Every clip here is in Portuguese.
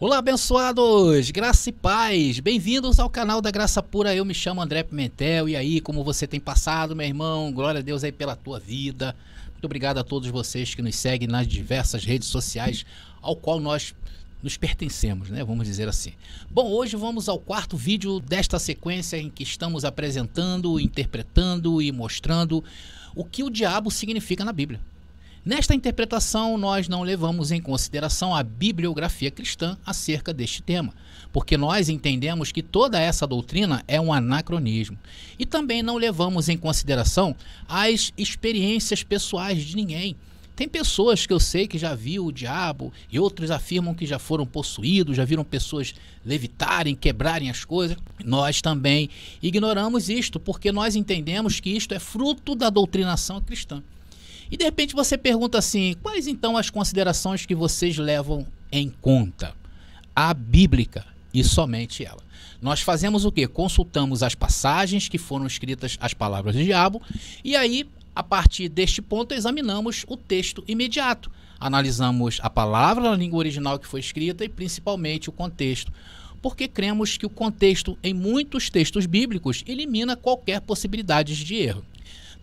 Olá, abençoados! Graça e paz! Bem-vindos ao canal da Graça Pura. Eu me chamo André Pimentel. E aí, como você tem passado, meu irmão? Glória a Deus aí pela tua vida. Muito obrigado a todos vocês que nos seguem nas diversas redes sociais ao qual nós nos pertencemos, né? Vamos dizer assim. Bom, hoje vamos ao quarto vídeo desta sequência em que estamos apresentando, interpretando e mostrando o que o diabo significa na Bíblia. Nesta interpretação, nós não levamos em consideração a bibliografia cristã acerca deste tema, porque nós entendemos que toda essa doutrina é um anacronismo. E também não levamos em consideração as experiências pessoais de ninguém. Tem pessoas que eu sei que já viu o diabo e outros afirmam que já foram possuídos, já viram pessoas levitarem, quebrarem as coisas. Nós também ignoramos isto, porque nós entendemos que isto é fruto da doutrinação cristã. E de repente você pergunta assim, quais então as considerações que vocês levam em conta? A bíblica e somente ela. Nós fazemos o quê? Consultamos as passagens que foram escritas as palavras do diabo e aí, a partir deste ponto, examinamos o texto imediato. Analisamos a palavra na língua original que foi escrita e principalmente o contexto. Porque cremos que o contexto em muitos textos bíblicos elimina qualquer possibilidade de erro.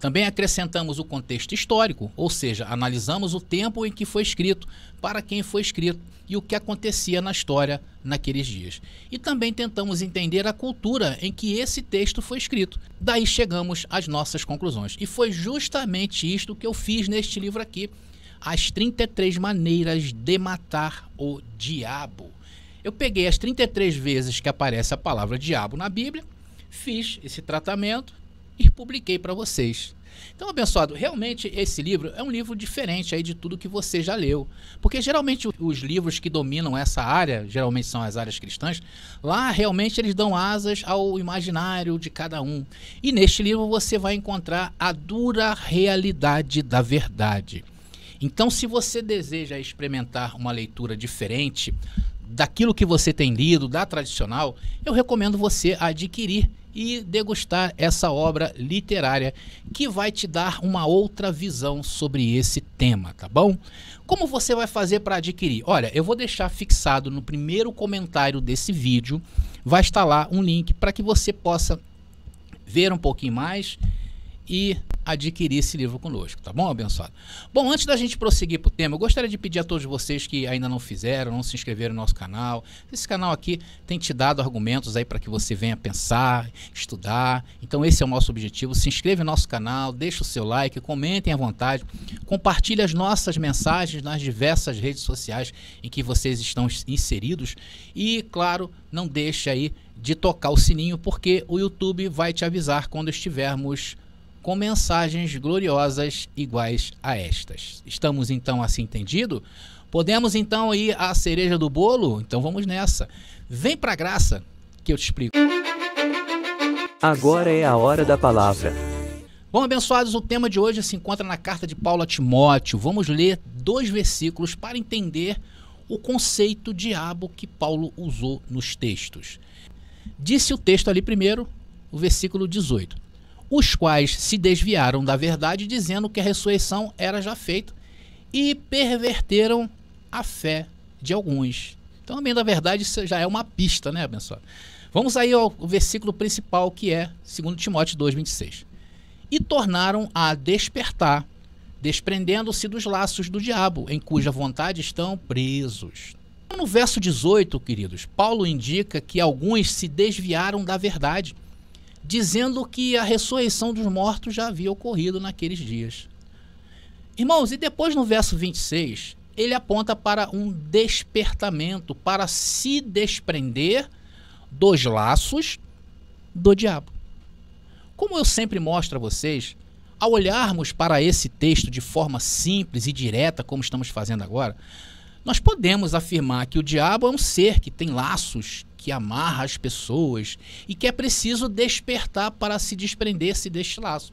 Também acrescentamos o contexto histórico, ou seja, analisamos o tempo em que foi escrito, para quem foi escrito e o que acontecia na história naqueles dias. E também tentamos entender a cultura em que esse texto foi escrito. Daí chegamos às nossas conclusões. E foi justamente isto que eu fiz neste livro aqui, As 33 Maneiras de Matar o Diabo. Eu peguei as 33 vezes que aparece a palavra diabo na Bíblia, fiz esse tratamento e publiquei para vocês. Então, abençoado, realmente esse livro é um livro diferente aí de tudo que você já leu. Porque geralmente os livros que dominam essa área, geralmente são as áreas cristãs, lá realmente eles dão asas ao imaginário de cada um. E neste livro você vai encontrar a dura realidade da verdade. Então, se você deseja experimentar uma leitura diferente daquilo que você tem lido, da tradicional, eu recomendo você adquirir e degustar essa obra literária que vai te dar uma outra visão sobre esse tema, tá bom? Como você vai fazer para adquirir? Olha, eu vou deixar fixado no primeiro comentário desse vídeo, vai estar lá um link para que você possa ver um pouquinho mais e adquirir esse livro conosco, tá bom, abençoado? Bom, antes da gente prosseguir para o tema, eu gostaria de pedir a todos vocês que ainda não fizeram, não se inscreveram no nosso canal. Esse canal aqui tem te dado argumentos aí para que você venha pensar, estudar. Então esse é o nosso objetivo. Se inscreve no nosso canal, deixa o seu like, comentem à vontade, compartilhe as nossas mensagens nas diversas redes sociais em que vocês estão inseridos e, claro, não deixe aí de tocar o sininho, porque o YouTube vai te avisar quando estivermos com mensagens gloriosas iguais a estas. Estamos então assim entendido? Podemos então ir à cereja do bolo? Então vamos nessa. Vem pra graça que eu te explico. Agora é a hora da palavra. Bom, abençoados, o tema de hoje se encontra na carta de Paulo a Timóteo. Vamos ler 2 versículos para entender o conceito diabo que Paulo usou nos textos. Disse o texto ali primeiro, o versículo 18. Os quais se desviaram da verdade, dizendo que a ressurreição era já feita, e perverteram a fé de alguns. Então, também da verdade, isso já é uma pista, né, abençoado? Vamos aí ao versículo principal, que é 2 Timóteo 2,26. E tornaram a despertar, desprendendo-se dos laços do diabo, em cuja vontade estão presos. No verso 18, queridos, Paulo indica que alguns se desviaram da verdade, dizendo que a ressurreição dos mortos já havia ocorrido naqueles dias. Irmãos, e depois no verso 26, ele aponta para um despertamento, para se desprender dos laços do diabo. Como eu sempre mostro a vocês, ao olharmos para esse texto de forma simples e direta, como estamos fazendo agora, nós podemos afirmar que o diabo é um ser que tem laços, que amarra as pessoas e que é preciso despertar para se desprender-se deste laço.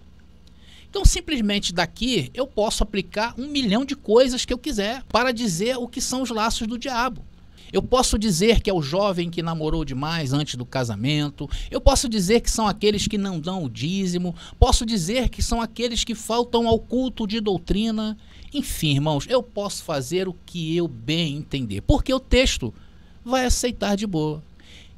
Então, simplesmente daqui eu posso aplicar 1 milhão de coisas que eu quiser para dizer o que são os laços do diabo. Eu posso dizer que é o jovem que namorou demais antes do casamento. Eu posso dizer que são aqueles que não dão o dízimo. Posso dizer que são aqueles que faltam ao culto de doutrina. Enfim, irmãos, eu posso fazer o que eu bem entender. Porque o texto vai aceitar de boa.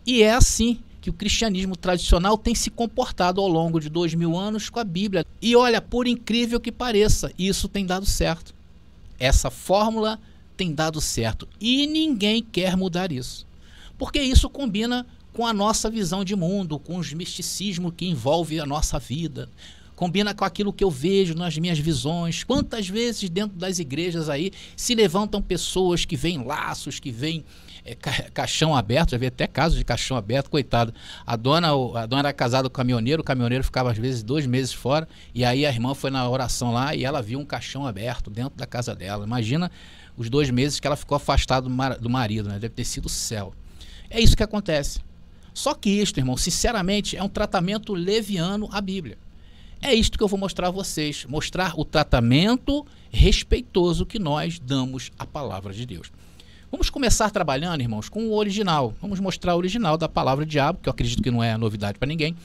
E é assim que o cristianismo tradicional tem se comportado ao longo de 2000 anos com a Bíblia. E olha, por incrível que pareça, isso tem dado certo. Essa fórmula tem dado certo e ninguém quer mudar isso. Porque isso combina com a nossa visão de mundo, com os misticismos que envolvem a nossa vida. Combina com aquilo que eu vejo nas minhas visões. Quantas vezes dentro das igrejas aí se levantam pessoas que veem laços, que veem caixão aberto, já vi até casos de caixão aberto, coitado. A dona era casada com o caminhoneiro ficava às vezes 2 meses fora, e aí a irmã foi na oração lá e ela viu um caixão aberto dentro da casa dela. Imagina os 2 meses que ela ficou afastada do marido, né? Deve ter sido o céu. É isso que acontece. Só que isto, irmão, sinceramente, é um tratamento leviano à Bíblia. É isto que eu vou mostrar a vocês, mostrar o tratamento respeitoso que nós damos à palavra de Deus. Vamos começar trabalhando, irmãos, com o original. Vamos mostrar o original da palavra diabo, que eu acredito que não é novidade para ninguém.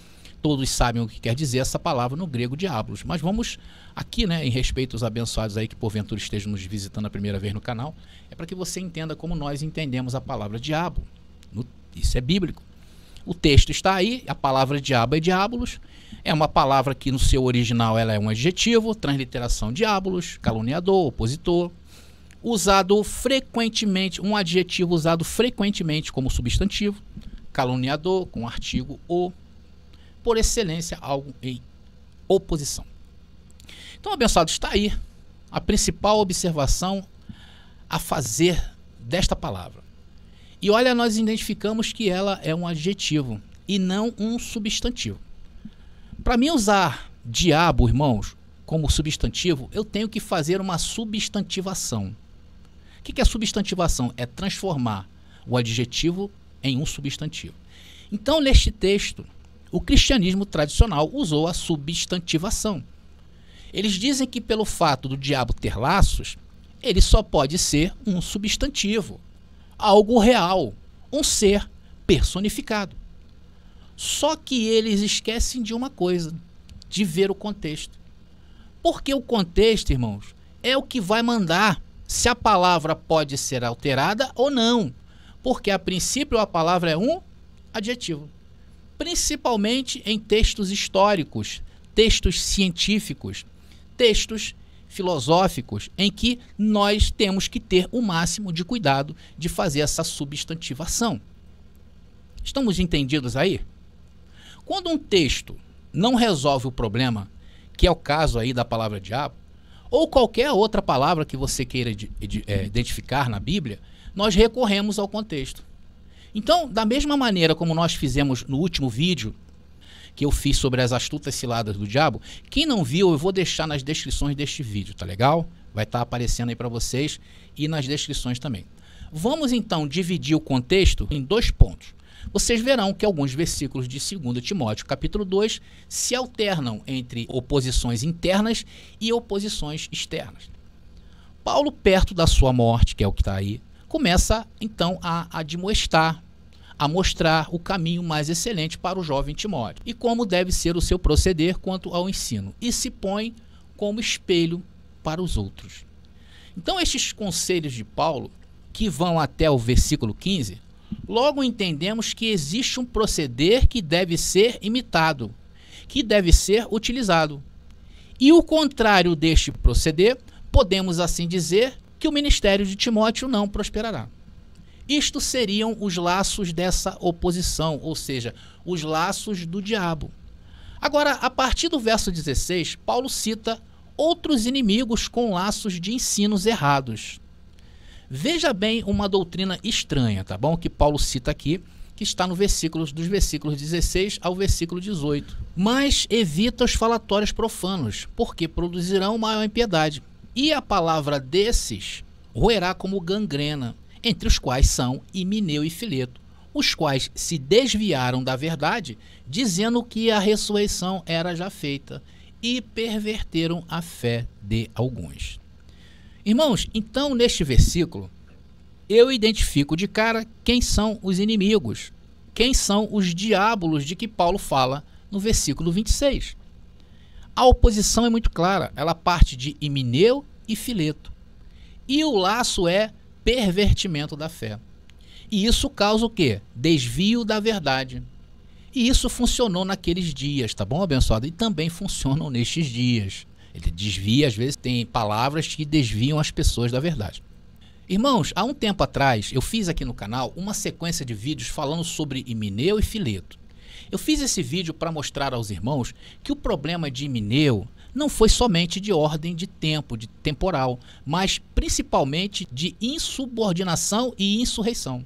Todos sabem o que quer dizer essa palavra no grego diabolos. Mas vamos aqui, né, em respeito aos abençoados aí que porventura estejam nos visitando a primeira vez no canal, é para que você entenda como nós entendemos a palavra diabo. Isso é bíblico. O texto está aí, a palavra diabo é diabolos. É uma palavra que no seu original ela é um adjetivo, transliteração diabolos, caluniador, opositor. Usado frequentemente, um adjetivo usado frequentemente como substantivo, caluniador com artigo o, por excelência, algo em oposição. Então, abençoado, está aí a principal observação a fazer desta palavra. E olha, nós identificamos que ela é um adjetivo e não um substantivo. Para mim usar diabo, irmãos, como substantivo, eu tenho que fazer uma substantivação. O que é substantivação? É transformar o adjetivo em um substantivo. Então, neste texto, o cristianismo tradicional usou a substantivação. Eles dizem que pelo fato do diabo ter laços, ele só pode ser um substantivo, algo real, um ser personificado. Só que eles esquecem de uma coisa, de ver o contexto. Porque o contexto, irmãos, é o que vai mandar se a palavra pode ser alterada ou não. Porque a princípio a palavra é um adjetivo. Principalmente em textos históricos, textos científicos, textos filosóficos, em que nós temos que ter o máximo de cuidado de fazer essa substantivação. Estamos entendidos aí? Quando um texto não resolve o problema, que é o caso aí da palavra diabo, ou qualquer outra palavra que você queira identificar na Bíblia, nós recorremos ao contexto. Então, da mesma maneira como nós fizemos no último vídeo, que eu fiz sobre as astutas ciladas do diabo, quem não viu, eu vou deixar nas descrições deste vídeo, tá legal? Vai estar aparecendo aí para vocês e nas descrições também. Vamos então dividir o contexto em 2 pontos. Vocês verão que alguns versículos de 2 Timóteo capítulo 2 se alternam entre oposições internas e oposições externas. Paulo, perto da sua morte, que é o que está aí, começa então a admoestar, a mostrar o caminho mais excelente para o jovem Timóteo e como deve ser o seu proceder quanto ao ensino, e se põe como espelho para os outros. Então estes conselhos de Paulo, que vão até o versículo 15, logo entendemos que existe um proceder que deve ser imitado, que deve ser utilizado. E o contrário deste proceder, podemos assim dizer que o ministério de Timóteo não prosperará. Isto seriam os laços dessa oposição, ou seja, os laços do diabo. Agora, a partir do verso 16, Paulo cita outros inimigos com laços de ensinos errados. Veja bem uma doutrina estranha, tá bom? Que Paulo cita aqui, que está no dos versículos 16 ao versículo 18. Mas evita os falatórios profanos, porque produzirão maior impiedade. E a palavra desses roerá como gangrena, entre os quais são Himeneu e Fileto, os quais se desviaram da verdade, dizendo que a ressurreição era já feita, e perverteram a fé de alguns. Irmãos, então neste versículo, eu identifico de cara quem são os inimigos, quem são os diabolos de que Paulo fala no versículo 26. A oposição é muito clara, ela parte de Himeneu e Fileto. E o laço é pervertimento da fé. E isso causa o quê? Desvio da verdade. E isso funcionou naqueles dias, tá bom, abençoado? E também funcionam nestes dias. Ele desvia, às vezes tem palavras que desviam as pessoas da verdade. Irmãos, há um tempo atrás, eu fiz aqui no canal uma sequência de vídeos falando sobre Himeneu e Fileto. Eu fiz esse vídeo para mostrar aos irmãos que o problema de Himeneu não foi somente de ordem de tempo, de temporal, mas principalmente de insubordinação e insurreição.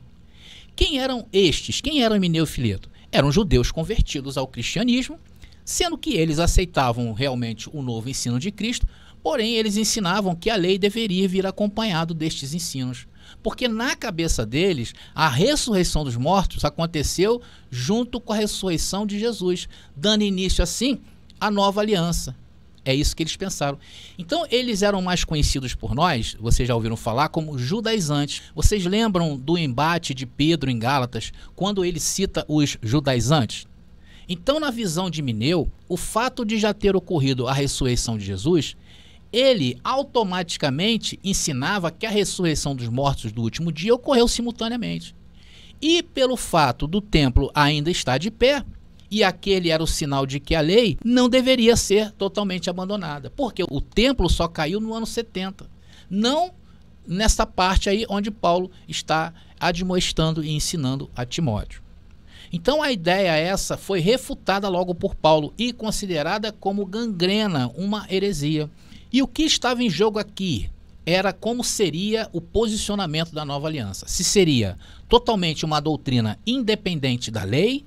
Quem eram estes? Quem eram Himeneu e Fileto? Eram judeus convertidos ao cristianismo, sendo que eles aceitavam realmente o novo ensino de Cristo, porém eles ensinavam que a lei deveria vir acompanhado destes ensinos. Porque na cabeça deles, a ressurreição dos mortos aconteceu junto com a ressurreição de Jesus, dando início assim à nova aliança. É isso que eles pensaram. Então eles eram mais conhecidos por nós, vocês já ouviram falar, como judaizantes. Vocês lembram do embate de Pedro em Gálatas, quando ele cita os judaizantes? Então, na visão de Himeneu, o fato de já ter ocorrido a ressurreição de Jesus, ele automaticamente ensinava que a ressurreição dos mortos do último dia ocorreu simultaneamente. E pelo fato do templo ainda estar de pé, e aquele era o sinal de que a lei não deveria ser totalmente abandonada, porque o templo só caiu no ano 70, não nessa parte aí onde Paulo está admoestando e ensinando a Timóteo. Então a ideia essa foi refutada logo por Paulo e considerada como gangrena, uma heresia. E o que estava em jogo aqui era como seria o posicionamento da nova aliança. Se seria totalmente uma doutrina independente da lei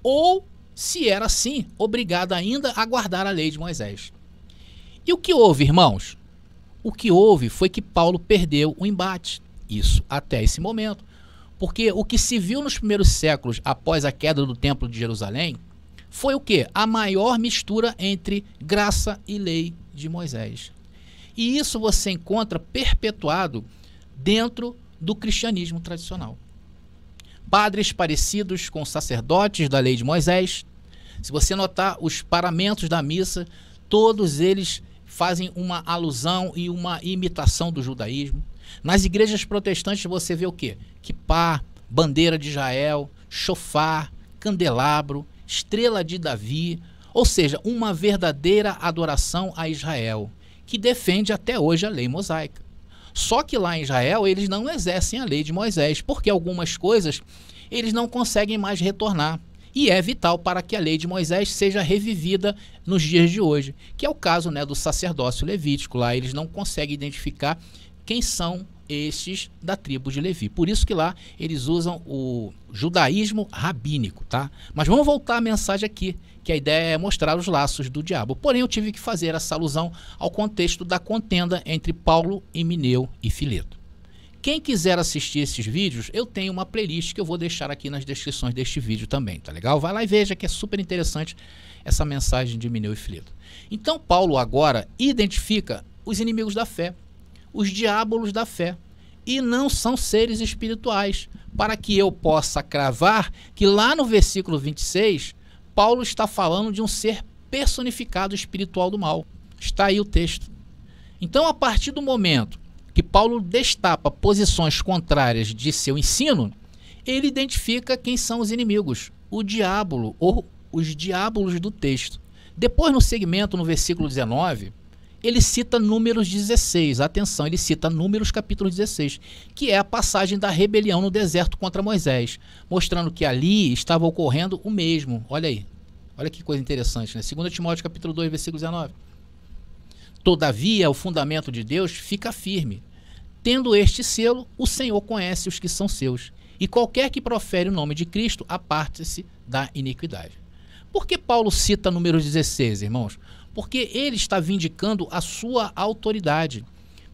ou se era assim, obrigado ainda a guardar a lei de Moisés. E o que houve, irmãos? O que houve foi que Paulo perdeu o embate. Isso até esse momento. Porque o que se viu nos primeiros séculos após a queda do Templo de Jerusalém foi o quê? A maior mistura entre graça e lei de Moisés. E isso você encontra perpetuado dentro do cristianismo tradicional. Padres parecidos com sacerdotes da lei de Moisés. Se você notar os paramentos da missa, todos eles fazem uma alusão e uma imitação do judaísmo. Nas igrejas protestantes você vê o quê? Quipá, bandeira de Israel, chofar, candelabro, estrela de Davi, ou seja, uma verdadeira adoração a Israel, que defende até hoje a lei mosaica. Só que lá em Israel eles não exercem a lei de Moisés, porque algumas coisas eles não conseguem mais retornar. E é vital para que a lei de Moisés seja revivida nos dias de hoje, que é o caso, né, do sacerdócio levítico. Lá eles não conseguem identificar quem são estes da tribo de Levi. Por isso que lá eles usam o judaísmo rabínico, tá? Mas vamos voltar à mensagem aqui, que a ideia é mostrar os laços do diabo. Porém, eu tive que fazer essa alusão ao contexto da contenda entre Paulo, Himeneu e Fileto. Quem quiser assistir esses vídeos, eu tenho uma playlist que eu vou deixar aqui nas descrições deste vídeo também, tá legal? Vai lá e veja que é super interessante essa mensagem de Himeneu e Fileto. Então, Paulo agora identifica os inimigos da fé, os diabolos da fé, e não são seres espirituais, para que eu possa cravar que lá no versículo 26, Paulo está falando de um ser personificado espiritual do mal. Está aí o texto. Então, a partir do momento que Paulo destapa posições contrárias de seu ensino, ele identifica quem são os inimigos, o diabo ou os diabolos do texto. Depois, no segmento, no versículo 19, ele cita Números 16, atenção, ele cita Números capítulo 16, que é a passagem da rebelião no deserto contra Moisés, mostrando que ali estava ocorrendo o mesmo. Olha aí, olha que coisa interessante, né? 2 Timóteo capítulo 2, versículo 19. Todavia, o fundamento de Deus fica firme. Tendo este selo, o Senhor conhece os que são seus, e qualquer que profere o nome de Cristo, aparte-se da iniquidade. Por que Paulo cita Números 16, irmãos? Porque ele está vindicando a sua autoridade.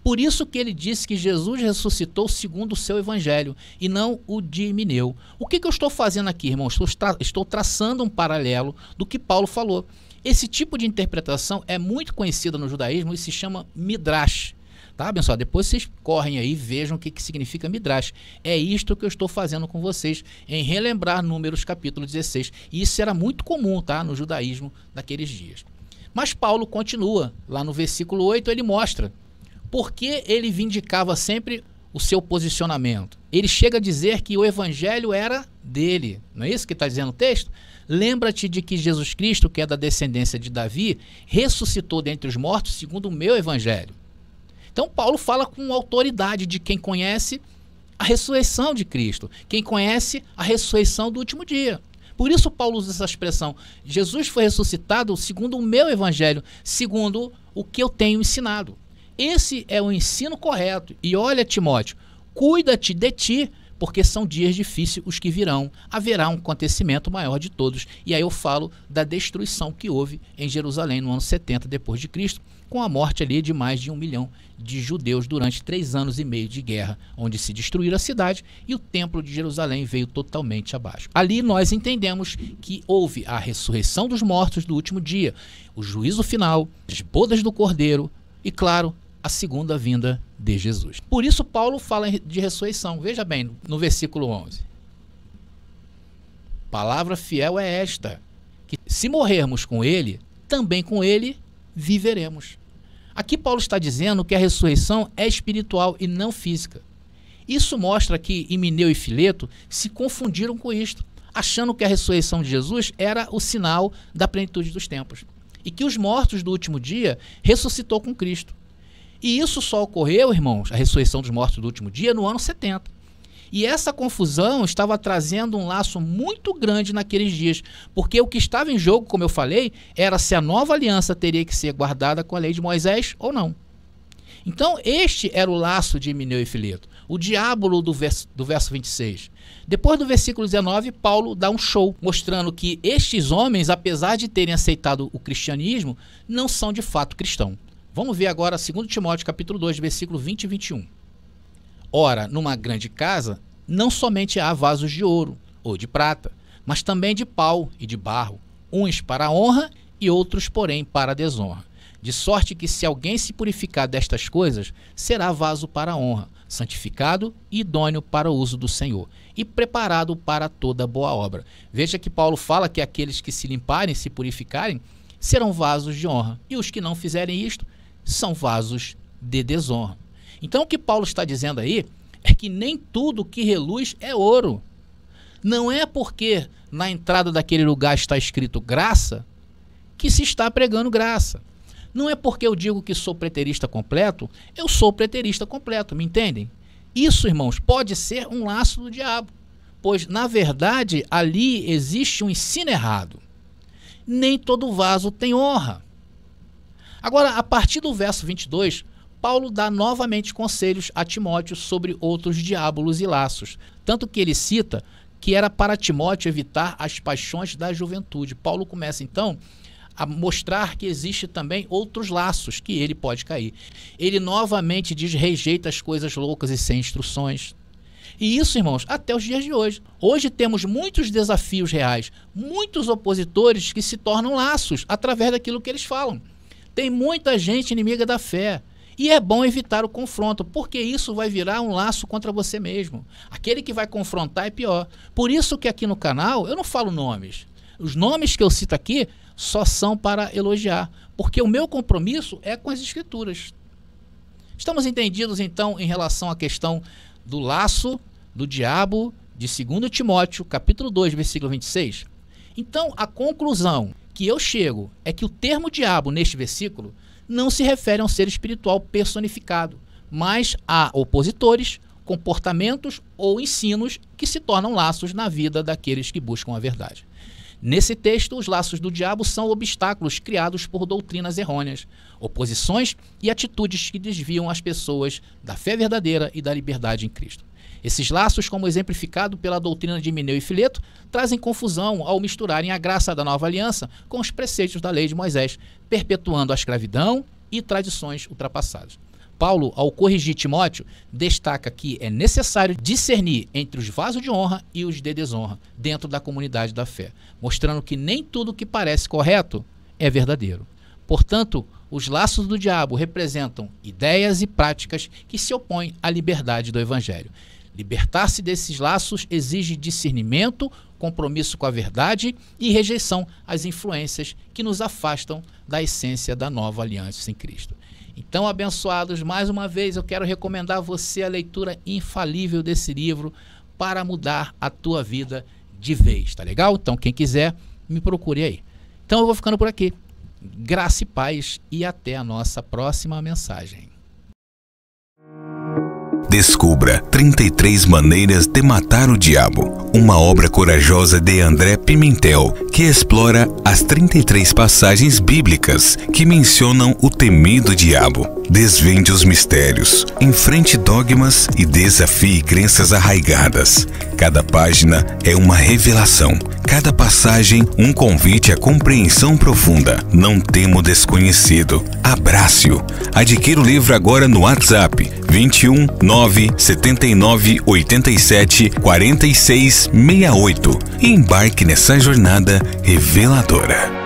Por isso que ele disse que Jesus ressuscitou segundo o seu evangelho e não o de Himeneu. O que eu estou fazendo aqui, irmãos? Estou traçando um paralelo do que Paulo falou. Esse tipo de interpretação é muito conhecida no judaísmo e se chama Midrash. Tá, abençoado? Depois vocês correm aí e vejam o que significa Midrash. É isto que eu estou fazendo com vocês, em relembrar Números capítulo 16. E isso era muito comum, tá, no judaísmo daqueles dias. Mas Paulo continua, lá no versículo 8 ele mostra por que ele vindicava sempre o seu posicionamento. Ele chega a dizer que o evangelho era dele. Não é isso que está dizendo o texto? Lembra-te de que Jesus Cristo, que é da descendência de Davi, ressuscitou dentre os mortos segundo o meu evangelho. Então Paulo fala com autoridade de quem conhece a ressurreição de Cristo, quem conhece a ressurreição do último dia. Por isso Paulo usa essa expressão: Jesus foi ressuscitado segundo o meu evangelho, segundo o que eu tenho ensinado. Esse é o ensino correto. E olha, Timóteo, cuida-te de ti, porque são dias difíceis os que virão. Haverá um acontecimento maior de todos. E aí eu falo da destruição que houve em Jerusalém no ano 70 depois de Cristo, com a morte ali de mais de 1 milhão de judeus durante 3 anos e meio de guerra, onde se destruíram a cidade e o templo de Jerusalém veio totalmente abaixo. Ali nós entendemos que houve a ressurreição dos mortos do último dia, o juízo final, as bodas do Cordeiro e, claro, a segunda vinda de Jesus. Por isso Paulo fala de ressurreição. Veja bem, no versículo 11. Palavra fiel é esta, que se morrermos com ele, também com ele viveremos. Aqui Paulo está dizendo que a ressurreição é espiritual e não física. Isso mostra que Himeneu e Fileto se confundiram com isto, achando que a ressurreição de Jesus era o sinal da plenitude dos tempos, e que os mortos do último dia ressuscitou com Cristo. E isso só ocorreu, irmãos, a ressurreição dos mortos do último dia, no ano 70. E essa confusão estava trazendo um laço muito grande naqueles dias, porque o que estava em jogo, como eu falei, era se a nova aliança teria que ser guardada com a lei de Moisés ou não. Então, este era o laço de Himeneu e Fileto, o diábolo do verso 26. Depois do versículo 19, Paulo dá um show, mostrando que estes homens, apesar de terem aceitado o cristianismo, não são de fato cristãos. Vamos ver agora 2 Timóteo capítulo 2, versículo 20 e 21. Ora, numa grande casa, não somente há vasos de ouro ou de prata, mas também de pau e de barro, uns para a honra e outros, porém, para a desonra. De sorte que se alguém se purificar destas coisas, será vaso para a honra, santificado e idôneo para o uso do Senhor, e preparado para toda boa obra. Veja que Paulo fala que aqueles que se limparem, se purificarem, serão vasos de honra, e os que não fizerem isto, são vasos de desonra. Então o que Paulo está dizendo aí é que nem tudo que reluz é ouro. Não é porque na entrada daquele lugar está escrito graça que se está pregando graça. Não é porque eu digo que sou preterista completo, eu sou preterista completo, me entendem? Isso, irmãos, pode ser um laço do diabo, pois na verdade ali existe um ensino errado. Nem todo vaso tem honra. Agora, a partir do verso 22, Paulo dá novamente conselhos a Timóteo sobre outros diábolos e laços, tanto que ele cita que era para Timóteo evitar as paixões da juventude. Paulo começa então a mostrar que existe também outros laços que ele pode cair. Ele novamente diz: rejeita as coisas loucas e sem instruções. E isso, irmãos, até os dias de hoje. Hoje temos muitos desafios reais, muitos opositores que se tornam laços através daquilo que eles falam. Tem muita gente inimiga da fé. E é bom evitar o confronto, porque isso vai virar um laço contra você mesmo. Aquele que vai confrontar é pior. Por isso que aqui no canal eu não falo nomes. Os nomes que eu cito aqui só são para elogiar, porque o meu compromisso é com as Escrituras. Estamos entendidos então em relação à questão do laço do diabo de 2 Timóteo, capítulo 2, versículo 26? Então, a conclusão que eu chego é que o termo diabo neste versículo não se refere a um ser espiritual personificado, mas a opositores, comportamentos ou ensinos que se tornam laços na vida daqueles que buscam a verdade. Nesse texto, os laços do diabo são obstáculos criados por doutrinas errôneas, oposições e atitudes que desviam as pessoas da fé verdadeira e da liberdade em Cristo. Esses laços, como exemplificado pela doutrina de Himeneu e Fileto, trazem confusão ao misturarem a graça da nova aliança com os preceitos da lei de Moisés, perpetuando a escravidão e tradições ultrapassadas. Paulo, ao corrigir Timóteo, destaca que é necessário discernir entre os vasos de honra e os de desonra dentro da comunidade da fé, mostrando que nem tudo que parece correto é verdadeiro. Portanto, os laços do diabo representam ideias e práticas que se opõem à liberdade do Evangelho. Libertar-se desses laços exige discernimento, compromisso com a verdade e rejeição às influências que nos afastam da essência da nova aliança em Cristo. Então, abençoados, mais uma vez eu quero recomendar a você a leitura infalível desse livro para mudar a tua vida de vez, tá legal? Então, quem quiser, me procure aí. Então, eu vou ficando por aqui. Graça e paz e até a nossa próxima mensagem. Descubra 33 Maneiras de Matar o Diabo, uma obra corajosa de André Pimentel, que explora as 33 passagens bíblicas que mencionam o temido diabo. Desvende os mistérios, enfrente dogmas e desafie crenças arraigadas. Cada página é uma revelação, cada passagem um convite à compreensão profunda. Não temo o desconhecido, abrace-o. Adquira o livro agora no WhatsApp 21 979 87 46 68 e embarque nessa jornada reveladora.